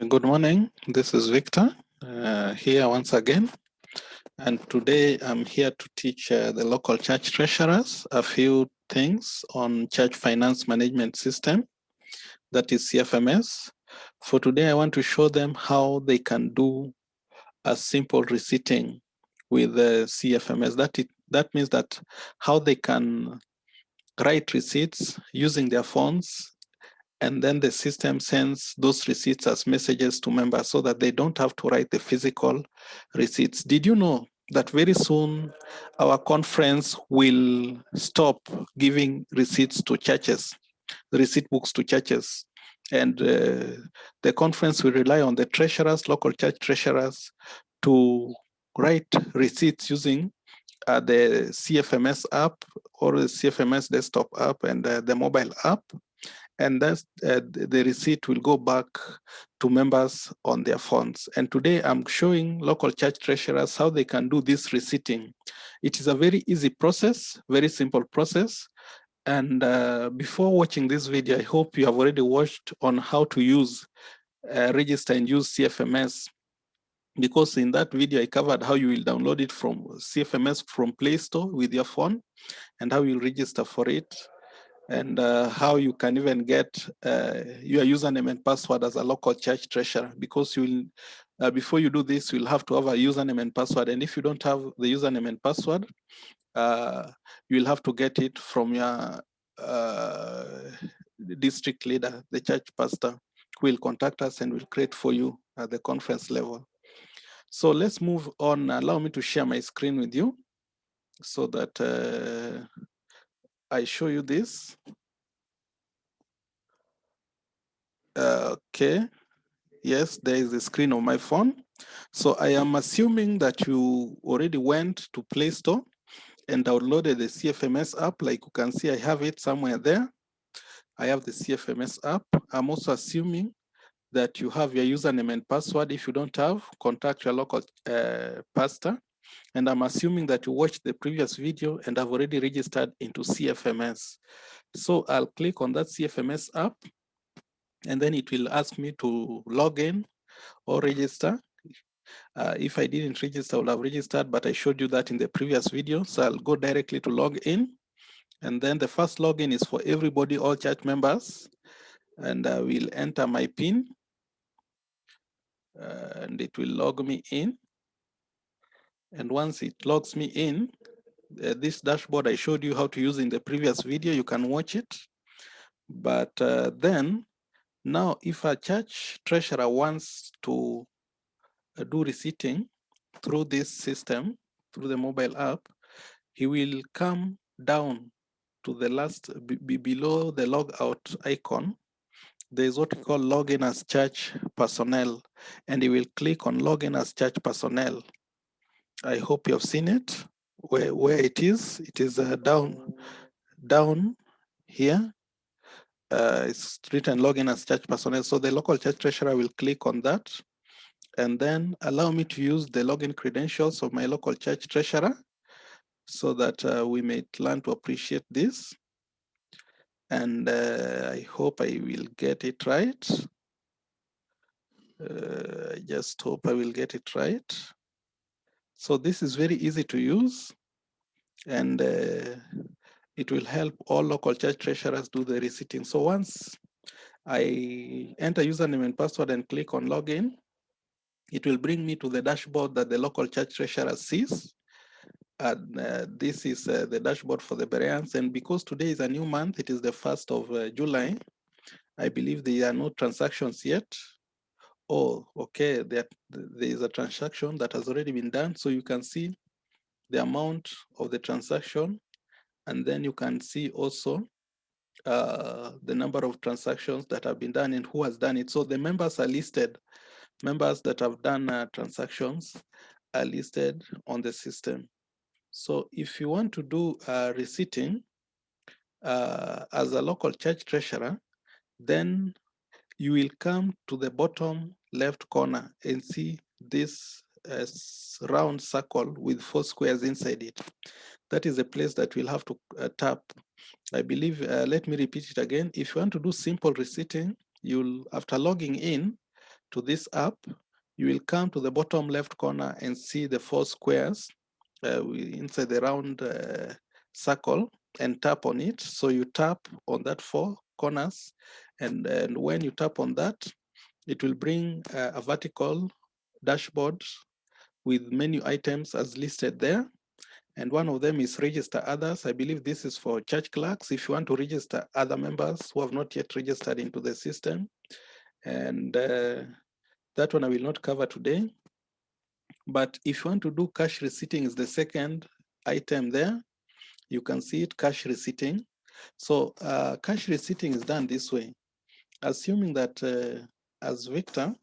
Good morning. This is Victor here once again. And today I'm here to teach the local church treasurers a few things on church finance management system, that is CFMS. For today, I want to show them how they can do a simple receipting with the CFMS. That means that how they can write receipts using their phones, and then the system sends those receipts as messages to members so that they don't have to write the physical receipts. Did you know that very soon our conference will stop giving receipts to churches, receipt books to churches? And the conference will rely on the treasurers, local church treasurers, to write receipts using the CFMS app or the CFMS desktop app and the mobile app. And that's the receipt will go back to members on their phones. And today I'm showing local church treasurers how they can do this receipting. It is a very easy process, very simple process. And before watching this video, I hope you have already watched on how to use register and use CFMS, because in that video I covered how you will download it from CFMS from Play Store with your phone and how you'll register for it, and how you can even get your username and password as a local church treasurer, because you will, before you do this, you'll have to have a username and password. And if you don't have the username and password, you'll have to get it from your district leader, the church pastor, who will contact us and will create for you at the conference level. So let's move on. Allow me to share my screen with you so that I show you this. Okay, yes, there is a screen on my phone. So I am assuming that you already went to Play Store and downloaded the CFMS app. Like you can see, I have it somewhere there. I have the CFMS app. I'm also assuming that you have your username and password. If you don't have, contact your local pastor. And I'm assuming that you watched the previous video and have already registered into CFMS. So I'll click on that CFMS app, and then it will ask me to log in or register. If I didn't register, I would have registered, but I showed you that in the previous video. So I'll go directly to log in. And then the first login is for everybody, all church members. And I will enter my PIN. And it will log me in. And once it logs me in, this dashboard I showed you how to use in the previous video, you can watch it. But then, now if a church treasurer wants to do receipting through this system, through the mobile app, he will come down to the last, below the logout icon. There's what we call login as church personnel, and he will click on login as church personnel. I hope you have seen it, where it is. It is down here. It's written login as church personnel. So the local church treasurer will click on that, and then allow me to use the login credentials of my local church treasurer so that we may learn to appreciate this. And I hope I will get it right. I just hope I will get it right. So this is very easy to use, and it will help all local church treasurers do the receipting. So once I enter username and password and click on login, it will bring me to the dashboard that the local church treasurer sees. And this is the dashboard for the Bereans. And because today is a new month, it is the 1st of July, I believe there are no transactions yet. Oh, okay, there is a transaction that has already been done. So you can see the amount of the transaction, and then you can see also the number of transactions that have been done and who has done it. So the members are listed. Members that have done transactions are listed on the system. So if you want to do receipting as a local church treasurer, then you will come to the bottom left corner and see this round circle with 4 squares inside it. That is a place that we'll have to tap. I believe, let me repeat it again. If you want to do simple receipting, you'll, after logging in to this app, you will come to the bottom left corner and see the 4 squares inside the round circle and tap on it. So you tap on that 4 corners, and when you tap on that, it will bring a vertical dashboard with menu items as listed there. And one of them is register others. I believe this is for church clerks. If you want to register other members who have not yet registered into the system. And that one I will not cover today. But if you want to do cash receipting, is the second item there. You can see it, cash receipting. So cash receipting is done this way. Assuming that as Victor,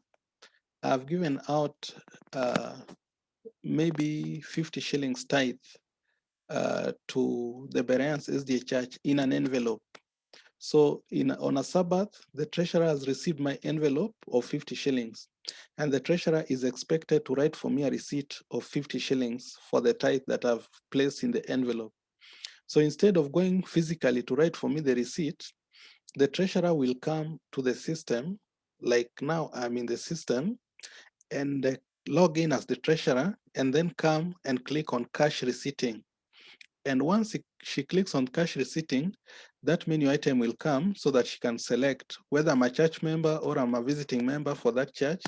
I've given out maybe 50 shillings tithe to the Bereans SDA Church in an envelope. So on a Sabbath, the treasurer has received my envelope of 50 shillings, and the treasurer is expected to write for me a receipt of 50 shillings for the tithe that I've placed in the envelope. So instead of going physically to write for me the receipt, the treasurer will come to the system, like now I'm in the system, and log in as the treasurer, and then come and click on cash receipting. And once she clicks on cash receipting, that menu item will come so that she can select whether I'm a church member or I'm a visiting member for that church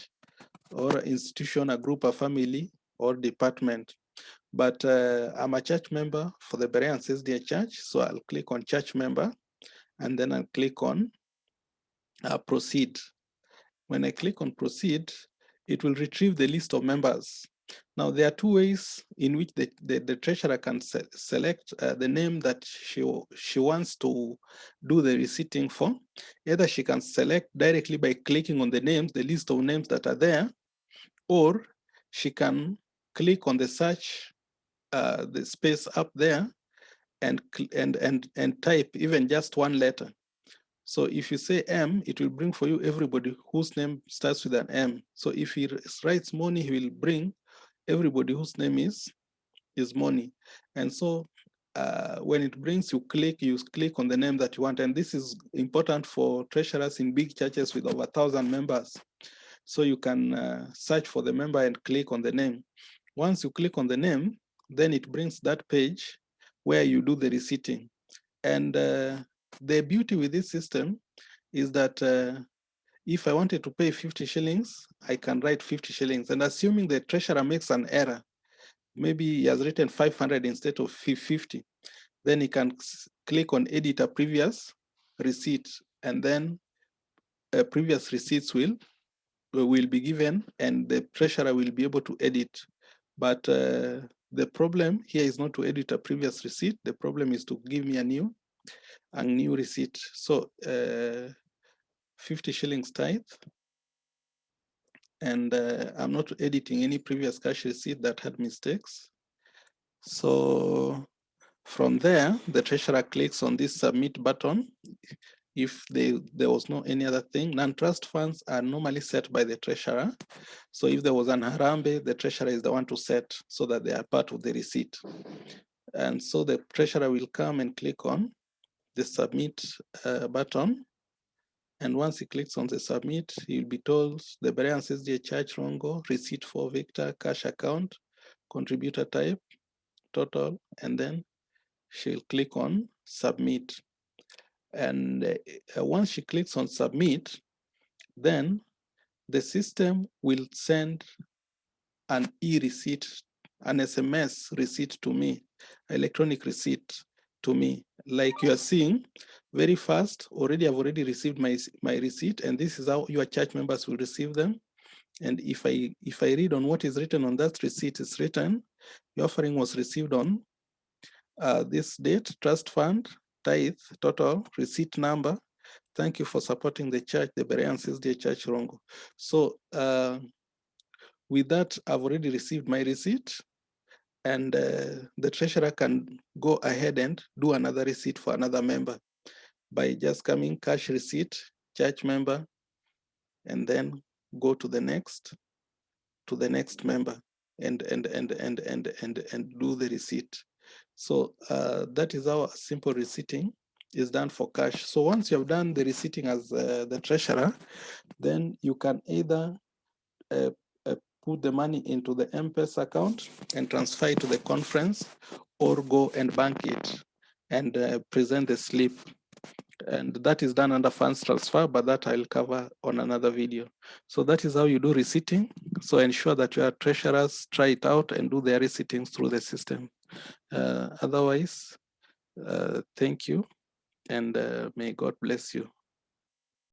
or institution, a group, a family, or department. But I'm a church member for the Bereans SDA Church, so I'll click on church member, and then I'll click on proceed. When I click on proceed, it will retrieve the list of members. Now, there are 2 ways in which the treasurer can select the name that she wants to do the receipting for. Either she can select directly by clicking on the names, the list of names that are there, or she can click on the search, the space up there, and type even just one letter. So if you say M, it will bring for you everybody whose name starts with an M. So if he writes Moni, he will bring everybody whose name is Moni. And so when it brings, you click on the name that you want. And this is important for treasurers in big churches with over 1,000 members. So you can search for the member and click on the name. Once you click on the name, then it brings that page where you do the receipting. And the beauty with this system is that if I wanted to pay 50 shillings, I can write 50 shillings. And assuming the treasurer makes an error, maybe he has written 500 instead of 50, then he can click on edit a previous receipt, and then previous receipts will be given, and the treasurer will be able to edit. But the problem here is not to edit a previous receipt. The problem is to give me a new receipt. So 50 shillings tithe, and I'm not editing any previous cash receipt that had mistakes. So from there, the treasurer clicks on this submit button. If there was no any other thing, non-trust funds are normally set by the treasurer. So if there was an harambe, the treasurer is the one to set so that they are part of the receipt. And so the treasurer will come and click on the submit button. And once he clicks on the submit, he'll be told the Bereans SDA Church Rongo, receipt for Victor, cash account, contributor type, total, and then she'll click on submit. And once she clicks on submit, then the system will send an e-receipt, an SMS receipt to me, electronic receipt to me. Like you are seeing, very fast, I've already received my receipt, and this is how your church members will receive them. And if I read on what is written on that receipt, it's written, your offering was received on this date, trust fund, tithe, total, receipt number. Thank you for supporting the church, the Bereans SDA Church Rongo. So with that, I've already received my receipt, and the treasurer can go ahead and do another receipt for another member by just coming cash receipt, church member, and then go to the next member and do the receipt. So that is how simple receipting is done for cash. So once you have done the receipting as the treasurer, then you can either put the money into the M-Pesa account and transfer it to the conference, or go and bank it and present the slip. And that is done under funds transfer, but that I'll cover on another video. So that is how you do receipting. So ensure that your treasurers try it out and do their receipting through the system. Otherwise, thank you, and may God bless you.